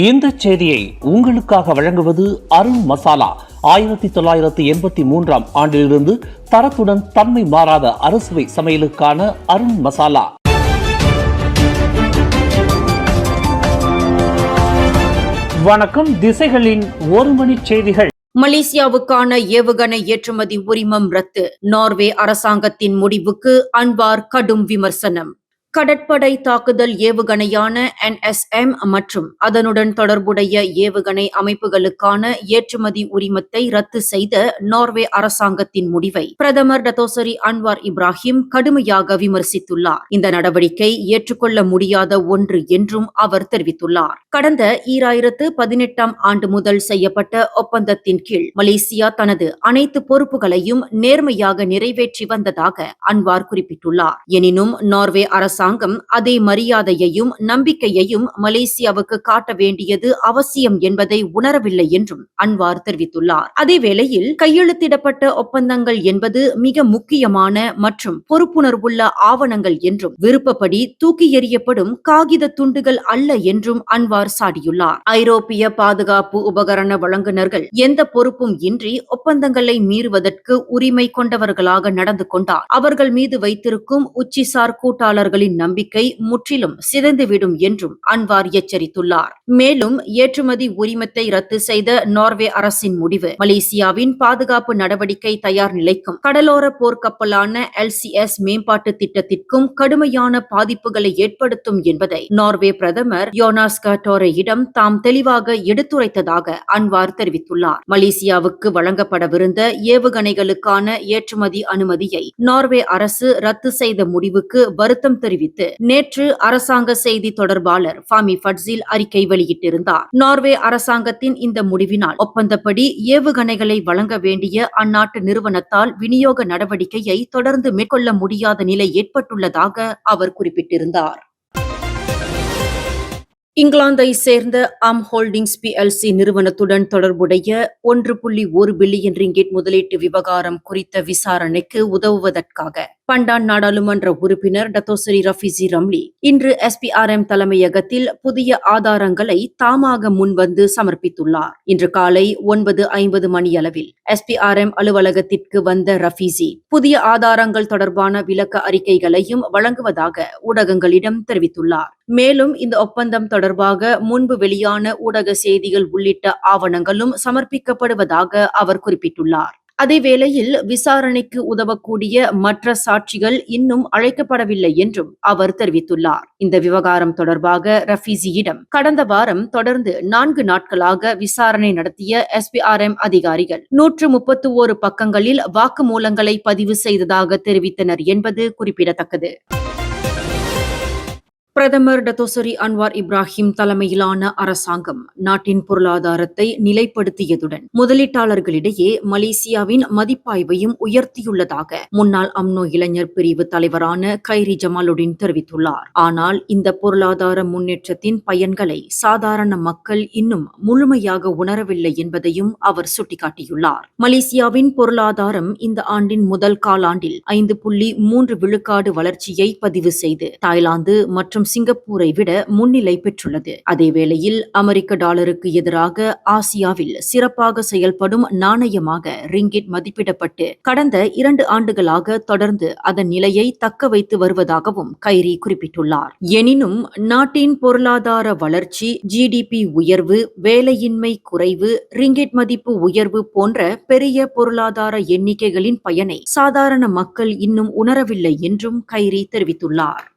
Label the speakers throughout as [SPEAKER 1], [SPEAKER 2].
[SPEAKER 1] இந்த செய்தியை உங்களுக்காக வழங்குவது அருண் மசாலா. 1983 ஆண்டிலிருந்து தரத்துடன் தன்மை மாறாத அறுசுவை சமையலுக்கான அருண் மசாலா. வணக்கம். திசைகளின் ஒரு மணி செய்திகள்.
[SPEAKER 2] மலேசியாவுக்கான ஏவுகணை ஏற்றுமதி உரிமம் ரத்து. நார்வே அரசாங்கத்தின் முடிவுக்கு அன்வார் கடும் விமர்சனம். கடற்படை தாக்குதல் ஏவுகணையான NSM மற்றும் அதனுடன் தொடர்புடைய ஏவுகணை அமைப்புகளுக்கான ஏற்றுமதி உரிமத்தை ரத்து செய்த நார்வே அரசாங்கத்தின் முடிவை பிரதமர் டத்தோசரி அன்வார் இப்ராஹிம் கடுமையாக விமர்சித்துள்ளார். இந்த நடவடிக்கை ஏற்றுக்கொள்ள முடியாத ஒன்று என்றும் அவர் தெரிவித்துள்ளார். கடந்த 2018 ஆண்டு முதல் செய்யப்பட்ட ஒப்பந்தத்தின் கீழ் மலேசியா தனது அனைத்து பொறுப்புகளையும் நேர்மையாக நிறைவேற்றி வந்ததாக அன்வார் குறிப்பிட்டுள்ளார். எனினும் நார்வே அரசாங்கம் அதே மரியாதையையும் நம்பிக்கையையும் மலேசியாவுக்கு காட்ட வேண்டியது அவசியம் என்பதை உணரவில்லை என்றும் அன்வார் தெரிவித்துள்ளார். அதேவேளையில் கையெழுத்திடப்பட்ட ஒப்பந்தங்கள் என்பது மிக முக்கியமான மற்றும் பொறுப்புணர்வுள்ள ஆவணங்கள் என்றும் விருப்பப்படி தூக்கி எறியப்படும் காகித துண்டுகள் அல்ல என்றும் அன்வார் சாடியுள்ளார். ஐரோப்பிய பாதுகாப்பு உபகரண வழங்குநர்கள் எந்த பொறுப்பும் இன்றி ஒப்பந்தங்களை மீறுவதற்கு உரிமை கொண்டவர்களாக நடந்து கொண்டால் அவர்கள் மீது வைத்திருக்கும் உச்சிசார் கூட்டாளர்களின் நம்பிக்கை முற்றிலும் சிதைந்துவிடும் என்றும் அன்வார் எச்சரித்துள்ளார். மேலும் ஏற்றுமதி உரிமத்தை ரத்து செய்த நார்வே அரசின் முடிவு மலேசியாவின் பாதுகாப்பு நடவடிக்கை தயார் நிலைக்கும் கடலோர போர்க்கப்பலான LCS மேம்பாட்டு திட்டத்திற்கும் கடுமையான பாதிப்புகளை ஏற்படுத்தும் என்பதை நார்வே பிரதமர் யோனாஸ் கட்டோரையிடம் தாம் தெளிவாக எடுத்துரைத்ததாக அன்வார் தெரிவித்துள்ளார். மலேசியாவுக்கு வழங்கப்படவிருந்த ஏவுகணைகளுக்கான ஏற்றுமதி அனுமதியை நார்வே அரசு ரத்து செய்த முடிவுக்கு வருத்தம் தெரிவித்து நேற்று அரசாங்க செய்தி தொடர்பாளர் ஃபாமி ஃபட்சில் அறிக்கை வெளியிட்டிருந்தார். நார்வே அரசாங்கத்தின் இந்த முடிவினால் ஒப்பந்தப்படி ஏவுகணைகளை வழங்க வேண்டிய அந்நாட்டு நிறுவனத்தால் விநியோக நடவடிக்கையை தொடர்ந்து மேற்கொள்ள முடியாத நிலை ஏற்பட்டுள்ளதாக அவர் குறிப்பிட்டிருந்தார். இங்கிலாந்தை சேர்ந்த ஹோல்டிங்ஸ் PLC நிறுவனத்துடன் தொடர்புடைய 1.1 பில்லியன் ரிங்கிட் முதலீட்டு விவகாரம் குறித்த விசாரணைக்கு உதவுவதற்காக பண்டான் நாடாளுமன்ற உறுப்பினர் டத்தோசரி ரஃபிசி ரம்லி இன்று SPRM தலைமையகத்தில் புதிய ஆதாரங்களை தாமாக முன்வந்து சமர்ப்பித்துள்ளார். இன்று காலை 9:50 மணியளவில் SPRM அலுவலகத்திற்கு வந்த ரஃபிசி புதிய ஆதாரங்கள் தொடர்பான விளக்க அறிக்கைகளையும் வழங்குவதாக ஊடகங்களிடம் தெரிவித்துள்ளார். மேலும் இந்த ஒப்பந்தம் தொடர்பாக முன்பு வெளியான ஊடக செய்திகள் உள்ளிட்ட ஆவணங்களும் சமர்ப்பிக்கப்படுவதாக அவர் குறிப்பிட்டுள்ளார். அதேவேளையில் விசாரணைக்கு உதவக்கூடிய மற்ற சாட்சிகள் இன்னும் அழைக்கப்படவில்லை என்றும் அவர் தெரிவித்துள்ளார். இந்த விவகாரம் தொடர்பாக ரஃபிசியிடம் கடந்த வாரம் தொடர்ந்து 4 நாட்களாக விசாரணை நடத்திய SPRM அதிகாரிகள் 131 பக்கங்களில் வாக்குமூலங்களை பதிவு செய்ததாக தெரிவித்தனர் என்பது குறிப்பிடத்தக்கது. பிரதமர் டத்தோசரி அன்வார் இப்ராஹிம் தலைமையிலான அரசாங்கம் நாட்டின் பொருளாதாரத்தை நிலைப்படுத்தியதுடன் முதலீட்டாளர்களிடையே மலேசியாவின் மதிப்பாய்வையும் உயர்த்தியுள்ளதாக முன்னாள் அம்னோ இளைஞர் பிரிவு தலைவரான கைரி ஜமாலுடின் தெரிவித்துள்ளார். ஆனால் இந்த பொருளாதார முன்னேற்றத்தின் பயன்களை சாதாரண மக்கள் இன்னும் முழுமையாக உணரவில்லை என்பதையும் அவர் சுட்டிக்காட்டியுள்ளார். மலேசியாவின் பொருளாதாரம் இந்த ஆண்டின் முதல் காலாண்டில் 5.3 விழுக்காடு வளர்ச்சியை பதிவு செய்து தாய்லாந்து மற்றும் சிங்கப்பூரை விட முன்னிலை பெற்றுள்ளது. அதேவேளையில் அமெரிக்க டாலருக்கு எதிராக ஆசியாவில் சிறப்பாக செயல்படும் நாணயமாக ரிங்கிட் மதிப்பிடப்பட்டு கடந்த 2 ஆண்டுகளாக தொடர்ந்து அதன் நிலையை தக்க வைத்து வருவதாகவும் கைரி குறிப்பிட்டுள்ளார். எனினும் நாட்டின் பொருளாதார வளர்ச்சி, GDP உயர்வு, வேலையின்மை குறைவு, ரிங்கிட் மதிப்பு உயர்வு போன்ற பெரிய பொருளாதார எண்ணிக்கைகளின் பயனை சாதாரண மக்கள் இன்னும் உணரவில்லை என்றும் கைரி தெரிவித்துள்ளார்.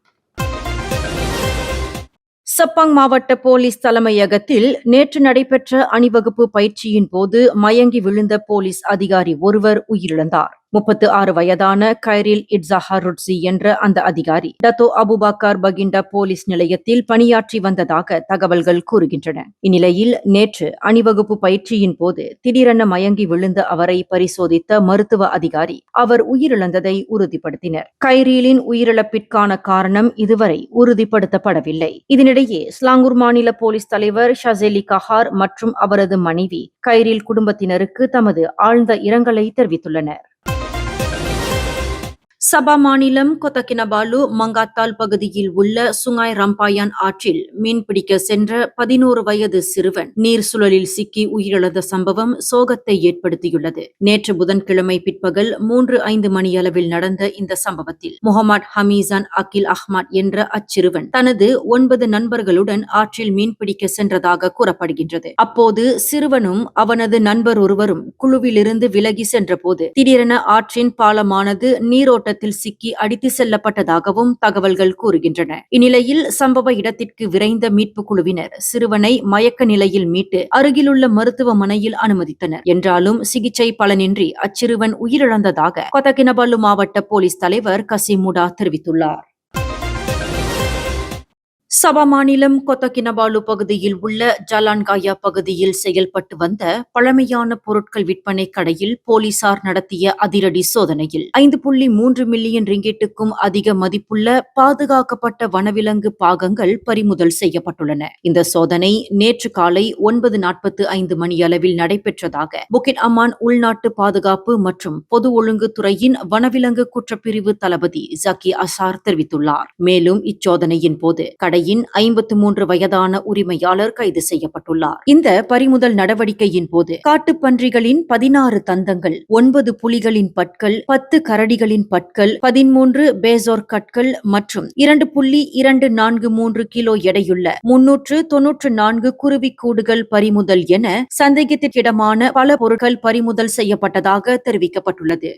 [SPEAKER 2] சப்பாங் மாவட்ட போலீஸ் தலைமையகத்தில் நேற்று நடைபெற்ற அணிவகுப்பு பயிற்சியின் போது மயங்கி விழுந்த போலீஸ் அதிகாரி ஒருவர் உயிரிழந்தார். 36 வயதான கைரில் இட்ஸஹருட்சி என்ற அந்த அதிகாரி டத்தோ அபுபக்கர் பகிண்டா போலீஸ் நிலையத்தில் பணியாற்றி வந்ததாக தகவல்கள் கூறுகின்றன. இந்நிலையில் நேற்று அணிவகுப்பு பயிற்சியின் போது திடீரென மயங்கி விழுந்த அவரை பரிசோதித்த மருத்துவ அதிகாரி அவர் உயிரிழந்ததை உறுதிப்படுத்தினர். கைரீலின் உயிரிழப்பிற்கான காரணம் இதுவரை உறுதிப்படுத்தப்படவில்லை. இதனிடையே ஸ்லாங்கூர் மாநில போலீஸ் தலைவர் ஷசேலி கஹார் மற்றும் அவரது மனைவி கைரில் குடும்பத்தினருக்கு தமது ஆழ்ந்த இரங்கலை தெரிவித்துள்ளனர். சபா மாநிலம் கொத்தகினபாலு மங்காத்தால் பகுதியில் உள்ள சுங்காய் ரம்பாயான் ஆற்றில் மீன்பிடிக்க சென்ற 11 வயது சிறுவன் நீர் சுழலில் சிக்கி உயிரிழந்த சம்பவம் சோகத்தை ஏற்படுத்தியுள்ளது. நேற்று புதன்கிழமை பிற்பகல் 3:05 மணியளவில் நடந்த இந்த சம்பவத்தில் முகமது ஹமீசான் அகில் அஹ்மத் என்ற அச்சிறுவன் தனது 9 நண்பர்களுடன் ஆற்றில் மீன்பிடிக்க சென்றதாக கூறப்படுகின்றது. அப்போது சிறுவனும் அவனது நண்பர் ஒருவரும் குழுவிலிருந்து விலகி சென்றபோது திடீரென ஆற்றின் பாலமானது நீரோட்டத்தில் சிக்கி அடித்து செல்லப்பட்டதாகவும் தகவல்கள் கூறுகின்றன. இந்நிலையில் சம்பவ இடத்திற்கு விரைந்த மீட்பு குழுவினர் சிறுவனை மயக்க நிலையில் மீட்டு அருகிலுள்ள மருத்துவமனையில் அனுமதித்தனர். என்றாலும் சிகிச்சை பலனின்றி அச்சிறுவன் உயிரிழந்ததாக கொத்தகினபாலு மாவட்ட போலீஸ் தலைவர் கசிமுடா தெரிவித்துள்ளார். சபா மாநிலம் கொத்தகினபாலு பகுதியில் உள்ள ஜலான்காயா பகுதியில் செயல்பட்டு வந்த பழமையான பொருட்கள் விற்பனை கடையில் போலீசார் நடத்திய அதிரடி சோதனையில் 5.3 மில்லியன் ரிங்கெட்டுக்கும் அதிக மதிப்புள்ள பாதுகாக்கப்பட்ட வனவிலங்கு பாகங்கள் பறிமுதல் செய்யப்பட்டுள்ளன. இந்த சோதனை நேற்று காலை 9:45 மணியளவில் நடைபெற்றதாக புக்கிட் அமான் உள்நாட்டு பாதுகாப்பு மற்றும் பொது ஒழுங்கு துறையின் வனவிலங்கு குற்றப்பிரிவு தளபதி ஜக்கி அசார் தெரிவித்துள்ளார். மேலும் இச்சோதனையின் போது கடையின் 53 வயதான உரிமையாளர் கைது செய்யப்பட்டுள்ளார். இந்த பறிமுதல் நடவடிக்கையின் போது காட்டுப்பன்றிகளின் 16 தந்தங்கள், 9 புலிகளின் பற்கள், 10 கரடிகளின் பற்கள், 13 பேசோர் கற்கள் மற்றும் 2.243 கிலோ எடையுள்ள 394 குருவிக்கூடுகள் பறிமுதல் என சந்தேகத்திற்கிடமான பல பொருட்கள் பறிமுதல் செய்யப்பட்டதாக தெரிவிக்கப்பட்டுள்ளது.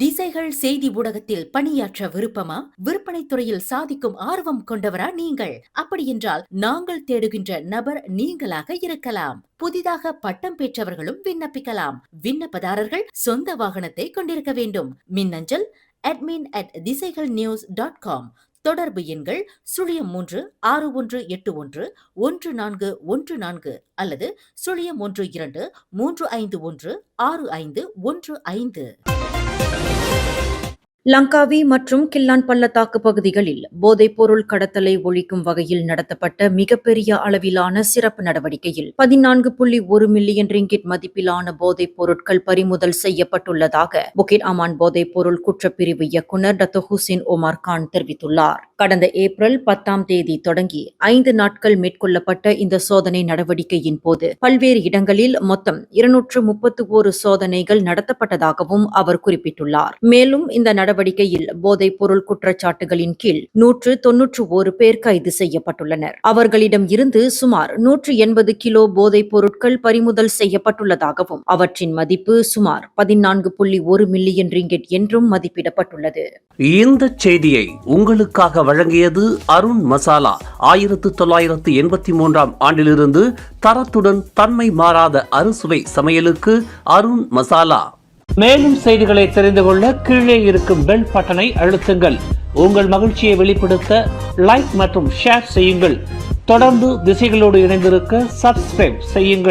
[SPEAKER 3] திசைகள் செய்தி ஊடகத்தில் பணியாற்ற விருப்பமா? விற்பனை துறையில் சாதிக்கும் ஆர்வம் கொண்டவரா நீங்கள்? அப்படியென்றால் நாங்கள் தேடுகின்ற நபர் நீங்களாக இருக்கலாம். புதிதாக பட்டம் பெற்றவர்களும் விண்ணப்பிக்கலாம். விண்ணப்பதாரர்கள் சொந்த வாகனத்தை கொண்டிருக்க வேண்டும். மின்னஞ்சல் admin@திசைகள்news.com. தொடர்பு எண்கள் 0361811414 அல்லது 0123516515.
[SPEAKER 2] லங்காவி மற்றும் கில்லான் பள்ளத்தாக்கு பகுதிகளில் போதைப்பொருள் கடத்தலை ஒழிக்கும் வகையில் நடத்தப்பட்ட மிகப்பெரிய அளவிலான சிறப்பு நடவடிக்கையில் 14.1 மில்லியன் ரிங்கிட் மதிப்பிலான போதைப் பொருட்கள் பறிமுதல் செய்யப்பட்டுள்ளதாக புக்கிட் அமான் போதைப்பொருள் குற்றப்பிரிவு இயக்குநர் டாக்டர் ஹுசைன் ஒமார் கான் தெரிவித்துள்ளார். கடந்த ஏப்ரல் 10ஆம் தேதி தொடங்கி 5 நாட்கள் மேற்கொள்ளப்பட்ட இந்த சோதனை நடவடிக்கையின் போது பல்வேறு இடங்களில் மொத்தம் 231 சோதனைகள் நடத்தப்பட்டதாகவும் அவர் குறிப்பிட்டுள்ளார். மேலும் இந்த நடவடிக்கையில் போதைப் பொருள் குற்றச்சாட்டுகளின் கீழ் 191 பேர் கைது செய்யப்பட்டுள்ளனர். அவர்களிடம் இருந்து சுமார் 180 கிலோ போதைப் பொருட்கள் பறிமுதல் செய்யப்பட்டுள்ளதாகவும் அவற்றின் மதிப்பு சுமார் 14.1 மில்லியன் ரிங்கெட் என்றும் மதிப்பிடப்பட்டுள்ளது.
[SPEAKER 1] இந்த செய்தியை உங்களுக்காக வழங்கியது அருண் மசாலா. 1983ஆம் ஆண்டிலிருந்து தரத்துடன் தன்மை மாறாத அறுசுவை சமையலுக்கு அருண் மசாலா. மேலும் செய்திகளை தெரிந்து கொள்ள கீழே இருக்கும் பெல் பட்டனை அழுத்துங்கள். உங்கள் மகிழ்ச்சியை வெளிப்படுத்த லைக் மற்றும் ஷேர் செய்யுங்கள். தொடர்ந்து திசைகளோடு இணைந்திருக்க சப்ஸ்கிரைப் செய்யுங்கள்.